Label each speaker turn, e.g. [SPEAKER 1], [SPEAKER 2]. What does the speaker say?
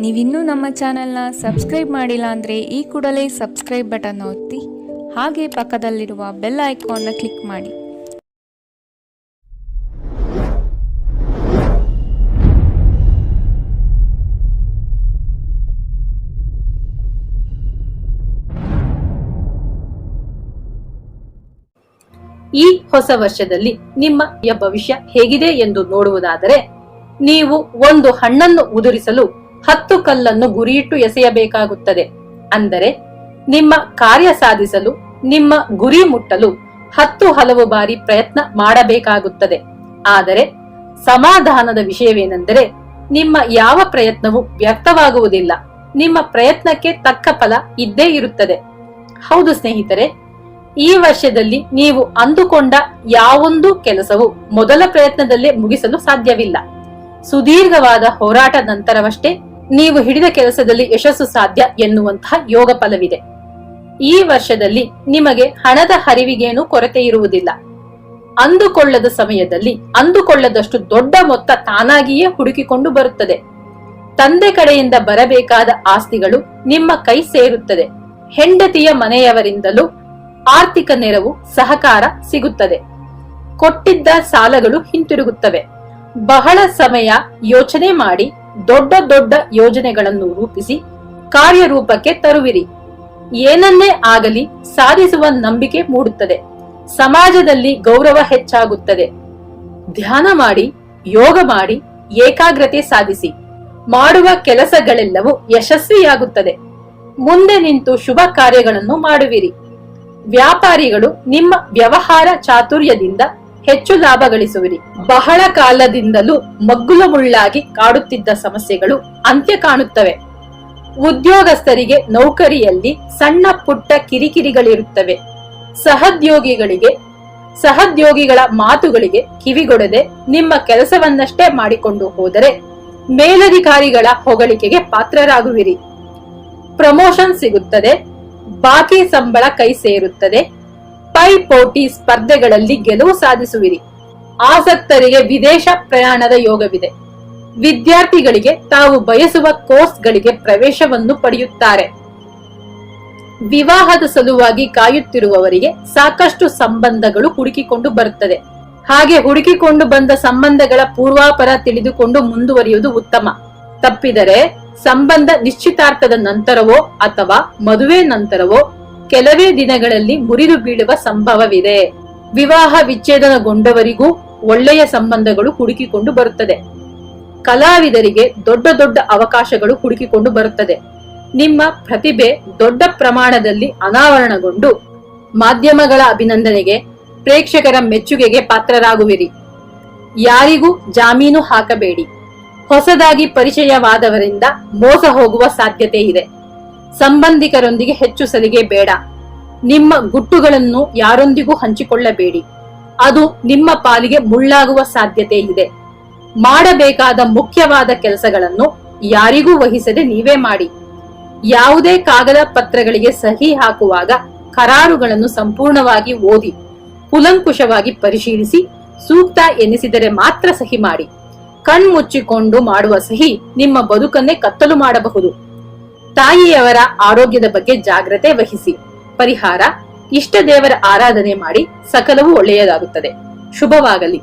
[SPEAKER 1] ನೀವಿನ್ನೂ ನಮ್ಮ ಚಾನೆಲ್ನ ಸಬ್ಸ್ಕ್ರೈಬ್ ಮಾಡಿಲ್ಲ ಅಂದರೆ ಈ ಕೂಡಲೇ ಸಬ್ಸ್ಕ್ರೈಬ್ ಬಟನ್ ಒತ್ತಿ ಹಾಗೆ ಪಕ್ಕದಲ್ಲಿರುವ ಬೆಲ್ ಐಕಾನ್ನ ಕ್ಲಿಕ್ ಮಾಡಿ.
[SPEAKER 2] ಈ ಹೊಸ ವರ್ಷದಲ್ಲಿ ನಿಮ್ಮ ಭವಿಷ್ಯ ಹೇಗಿದೆ ಎಂದು ನೋಡುವುದಾದರೆ, ನೀವು ಒಂದು ಹಣ್ಣನ್ನು ಉದುರಿಸಲು 10 ಕಲ್ಲನ್ನು ಗುರಿಯಿಟ್ಟು ಎಸೆಯಬೇಕಾಗುತ್ತದೆ. ಅಂದರೆ ನಿಮ್ಮ ಕಾರ್ಯ ಸಾಧಿಸಲು, ನಿಮ್ಮ ಗುರಿ ಮುಟ್ಟಲು 10 ಹಲವು ಬಾರಿ ಪ್ರಯತ್ನ ಮಾಡಬೇಕಾಗುತ್ತದೆ. ಆದರೆ ಸಮಾಧಾನದ ವಿಷಯವೇನೆಂದರೆ, ನಿಮ್ಮ ಯಾವ ಪ್ರಯತ್ನವೂ ವ್ಯರ್ಥವಾಗುವುದಿಲ್ಲ. ನಿಮ್ಮ ಪ್ರಯತ್ನಕ್ಕೆ ತಕ್ಕ ಫಲ ಇದ್ದೇ ಇರುತ್ತದೆ. ಹೌದು ಸ್ನೇಹಿತರೆ, ಈ ವರ್ಷದಲ್ಲಿ ನೀವು ಅಂದುಕೊಂಡ ಯಾವೊಂದು ಕೆಲಸವು ಮೊದಲ ಪ್ರಯತ್ನದಲ್ಲೇ ಮುಗಿಸಲು ಸಾಧ್ಯವಿಲ್ಲ. ಸುದೀರ್ಘವಾದ ಹೋರಾಟ ನಂತರವಷ್ಟೇ ನೀವು ಹಿಡಿದ ಕೆಲಸದಲ್ಲಿ ಯಶಸ್ಸು ಸಾಧ್ಯ ಎನ್ನುವಂತಹ ಯೋಗ ಫಲವಿದೆ. ಈ ವರ್ಷದಲ್ಲಿ ನಿಮಗೆ ಹಣದ ಹರಿವಿಗೇನೂ ಕೊರತೆ ಇರುವುದಿಲ್ಲ. ಅಂದುಕೊಳ್ಳದ ಸಮಯದಲ್ಲಿ ಅಂದುಕೊಳ್ಳದಷ್ಟು ದೊಡ್ಡ ಮೊತ್ತ ತಾನಾಗಿಯೇ ಹುಡುಕಿಕೊಂಡು ಬರುತ್ತದೆ. ತಂದೆ ಕಡೆಯಿಂದ ಬರಬೇಕಾದ ಆಸ್ತಿಗಳು ನಿಮ್ಮ ಕೈ ಸೇರುತ್ತದೆ. ಹೆಂಡತಿಯ ಮನೆಯವರಿಂದಲೂ ಆರ್ಥಿಕ ನೆರವು, ಸಹಕಾರ ಸಿಗುತ್ತದೆ. ಕೊಟ್ಟಿದ್ದ ಸಾಲಗಳು ಹಿಂತಿರುಗುತ್ತವೆ. ಬಹಳ ಸಮಯ ಯೋಚನೆ ಮಾಡಿ ದೊಡ್ಡ ದೊಡ್ಡ ಯೋಜನೆಗಳನ್ನು ರೂಪಿಸಿ ಕಾರ್ಯರೂಪಕ್ಕೆ ತರುವಿರಿ. ಏನನ್ನೇ ಆಗಲಿ ಸಾಧಿಸುವ ನಂಬಿಕೆ ಮೂಡುತ್ತದೆ. ಸಮಾಜದಲ್ಲಿ ಗೌರವ ಹೆಚ್ಚಾಗುತ್ತದೆ. ಧ್ಯಾನ ಮಾಡಿ, ಯೋಗ ಮಾಡಿ, ಏಕಾಗ್ರತೆ ಸಾಧಿಸಿ. ಮಾಡುವ ಕೆಲಸಗಳೆಲ್ಲವೂ ಯಶಸ್ವಿಯಾಗುತ್ತದೆ. ಮುಂದೆ ನಿಂತು ಶುಭ ಕಾರ್ಯಗಳನ್ನು ಮಾಡುವಿರಿ. ವ್ಯಾಪಾರಿಗಳು ನಿಮ್ಮ ವ್ಯವಹಾರ ಚಾತುರ್ಯದಿಂದ ಹೆಚ್ಚು ಲಾಭ ಗಳಿಸುವಿರಿ. ಬಹಳ ಕಾಲದಿಂದಲೂ ಮಗ್ಗುಲ ಮುಳ್ಳಾಗಿ ಕಾಡುತ್ತಿದ್ದ ಸಮಸ್ಯೆಗಳು ಅಂತ್ಯ ಕಾಣುತ್ತವೆ. ಉದ್ಯೋಗಸ್ಥರಿಗೆ ನೌಕರಿಯಲ್ಲಿ ಸಣ್ಣ ಪುಟ್ಟ ಕಿರಿಕಿರಿಗಳಿರುತ್ತವೆ. ಸಹೋದ್ಯೋಗಿಗಳ ಮಾತುಗಳಿಗೆ ಕಿವಿಗೊಡದೆ ನಿಮ್ಮ ಕೆಲಸವನ್ನಷ್ಟೇ ಮಾಡಿಕೊಂಡು ಹೋದರೆ ಮೇಲಧಿಕಾರಿಗಳ ಹೊಗಳಿಕೆಗೆ ಪಾತ್ರರಾಗುವಿರಿ. ಪ್ರಮೋಷನ್ ಸಿಗುತ್ತದೆ. ಬಾಕಿ ಸಂಬಳ ಕೈ ಸೇರುತ್ತದೆ. ಪೈಪೋಟಿ ಸ್ಪರ್ಧೆಗಳಲ್ಲಿ ಗೆಲುವು ಸಾಧಿಸುವಿರಿ. ಆಸಕ್ತರಿಗೆ ವಿದೇಶ ಪ್ರಯಾಣದ ಯೋಗವಿದೆ. ವಿದ್ಯಾರ್ಥಿಗಳಿಗೆ ತಾವು ಬಯಸುವ ಕೋರ್ಸ್ಗಳಿಗೆ ಪ್ರವೇಶವನ್ನು ಪಡೆಯುತ್ತಾರೆ. ವಿವಾಹದ ಸಲುವಾಗಿ ಕಾಯುತ್ತಿರುವವರಿಗೆ ಸಾಕಷ್ಟು ಸಂಬಂಧಗಳು ಹುಡುಕಿಕೊಂಡು ಬರುತ್ತದೆ. ಹಾಗೆ ಹುಡುಕಿಕೊಂಡು ಬಂದ ಸಂಬಂಧಗಳ ಪೂರ್ವಾಪರ ತಿಳಿದುಕೊಂಡು ಮುಂದುವರಿಯುವುದು ಉತ್ತಮ. ತಪ್ಪಿದರೆ ಸಂಬಂಧ ನಿಶ್ಚಿತಾರ್ಥದ ನಂತರವೋ ಅಥವಾ ಮದುವೆ ನಂತರವೋ ಕೆಲವೇ ದಿನಗಳಲ್ಲಿ ಮುರಿದು ಬೀಳುವ ಸಂಭವವಿದೆ. ವಿವಾಹ ವಿಚ್ಛೇದನಗೊಂಡವರಿಗೂ ಒಳ್ಳೆಯ ಸಂಬಂಧಗಳು ಹುಡುಕಿಕೊಂಡು ಬರುತ್ತದೆ. ಕಲಾವಿದರಿಗೆ ದೊಡ್ಡ ದೊಡ್ಡ ಅವಕಾಶಗಳು ಹುಡುಕಿಕೊಂಡು ಬರುತ್ತದೆ. ನಿಮ್ಮ ಪ್ರತಿಭೆ ದೊಡ್ಡ ಪ್ರಮಾಣದಲ್ಲಿ ಅನಾವರಣಗೊಂಡು ಮಾಧ್ಯಮಗಳ ಅಭಿನಂದನೆಗೆ, ಪ್ರೇಕ್ಷಕರ ಮೆಚ್ಚುಗೆಗೆ ಪಾತ್ರರಾಗುವಿರಿ. ಯಾರಿಗೂ ಜಾಮೀನು ಹಾಕಬೇಡಿ. ಹೊಸದಾಗಿ ಪರಿಚಯವಾದವರಿಂದ ಮೋಸ ಹೋಗುವ ಸಾಧ್ಯತೆ ಇದೆ. ಸಂಬಂಧಿಕರೊಂದಿಗೆ ಹೆಚ್ಚು ಸಲಿಗೆ ಬೇಡ. ನಿಮ್ಮ ಗುಟ್ಟುಗಳನ್ನು ಯಾರೊಂದಿಗೂ ಹಂಚಿಕೊಳ್ಳಬೇಡಿ. ಅದು ನಿಮ್ಮ ಪಾಲಿಗೆ ಮುಳ್ಳಾಗುವ ಸಾಧ್ಯತೆ ಇದೆ. ಮಾಡಬೇಕಾದ ಮುಖ್ಯವಾದ ಕೆಲಸಗಳನ್ನು ಯಾರಿಗೂ ವಹಿಸದೆ ನೀವೇ ಮಾಡಿ. ಯಾವುದೇ ಕಾಗದ ಪತ್ರಗಳಿಗೆ ಸಹಿ ಹಾಕುವಾಗ ಕರಾರುಗಳನ್ನು ಸಂಪೂರ್ಣವಾಗಿ ಓದಿ ಕೂಲಂಕುಷವಾಗಿ ಪರಿಶೀಲಿಸಿ ಸೂಕ್ತ ಎನಿಸಿದರೆ ಮಾತ್ರ ಸಹಿ ಮಾಡಿ. ಕಣ್ಮುಚ್ಚಿಕೊಂಡು ಮಾಡುವ ಸಹಿ ನಿಮ್ಮ ಬದುಕನ್ನೇ ಕತ್ತಲು ಮಾಡಬಹುದು. ತಾಯಿಯವರ ಆರೋಗ್ಯದ ಬಗ್ಗೆ ಜಾಗ್ರತೆ ವಹಿಸಿ. ಪರಿಹಾರ: ಇಷ್ಟ ದೇವರ ಆರಾಧನೆ ಮಾಡಿ. ಸಕಲವೂ ಒಳ್ಳೆಯದಾಗುತ್ತದೆ. ಶುಭವಾಗಲಿ.